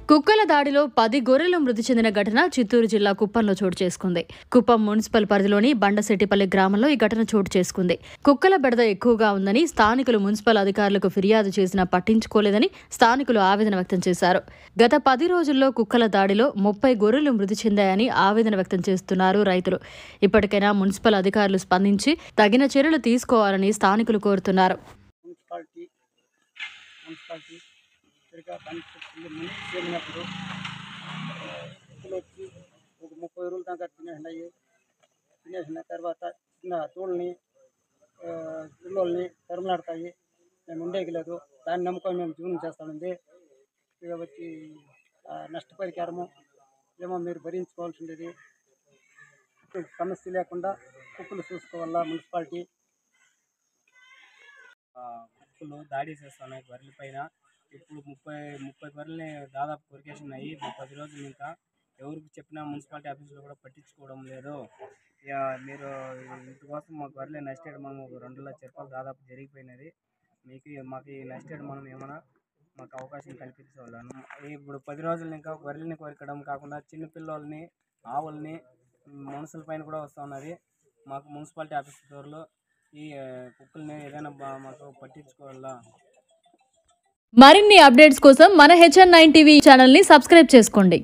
కుక్కల దాడిలో 10 గొర్రెలు మృతి చెందిన ఘటన చిత్తూరు జిల్లా కుప్పంలో చోటు చేసుకుంది. కుప్పం మున్సిపల్ పరిధిలోని బండశెట్టిపల్లి గ్రామంలో ఈ ఘటన చోటు చేసుకుంది. కుక్కల బెడద ఎక్కువగా ఉందని స్థానికులు మున్సిపల్ అధికారులకు ఫిర్యాదు చేసినా పట్టించుకోలేదని స్థానికులు ఆవేదన వ్యక్తం చేశారు. గత 10 రోజుల్లో కుక్కల దాడిలో 30 గొర్రెలు మృతి చెందాయని ఆవేదన వ్యక్తం చేస్తున్నారు రైతులు. ఇప్పటికైనా మున్సిపల్ అధికారులు స్పందించి తగిన చర్యలు తీసుకోవాలని స్థానికులు కోరుతున్నారు. సరిగ్గా ముందు చేరినప్పుడు వచ్చి ఒక 30 రోజుల దాకా తినేసిన తర్వాత చిన్న తోళ్ళని పిల్లల్ని తరుములాడతాయి. మేము ఉండేకి లేదు. దాన్ని నమ్ముకొని మేము జీవనం చేస్తామండి. ఇక వచ్చి నష్టపరిహారము ఏమో మీరు భరించుకోవాల్సి ఉండేది. సమస్య లేకుండా కుక్కలు చూసుకోవాలా మున్సిపాలిటీ. కుక్కలు దాడి చేస్తున్నాయి గొర్రెల పైన. ఇప్పుడు 30 గొర్రెల్ని దాదాపు కొరికేసినాయి. 10 రోజులు ఇంకా ఎవరికి చెప్పినా మున్సిపాలిటీ ఆఫీసులో కూడా పట్టించుకోవడం లేదు. ఇక మీరు ఇందుకోసం మా గొర్రెలు నష్టం మనం 2 లక్షల రూపాయలు దాదాపు జరిగిపోయినది. మాకు ఈ నష్టం మనం ఏమైనా మాకు అవకాశం కల్పించగలను. ఇప్పుడు 10 రోజులు ఇంకా గొర్రెల్ని కొరకడం కాకుండా చిన్నపిల్లల్ని ఆవుల్ని మనుషుల పైన కూడా వస్తున్నది. మాకు మున్సిపాలిటీ ఆఫీస్ త్వరలో ఈ కుక్కల్ని ఏదైనా మాకు పట్టించుకోవాలా. మరిన్ని అప్డేట్స్ కోసం మన HN9 టీవీ ఛానల్ని సబ్స్క్రైబ్ చేసుకోండి.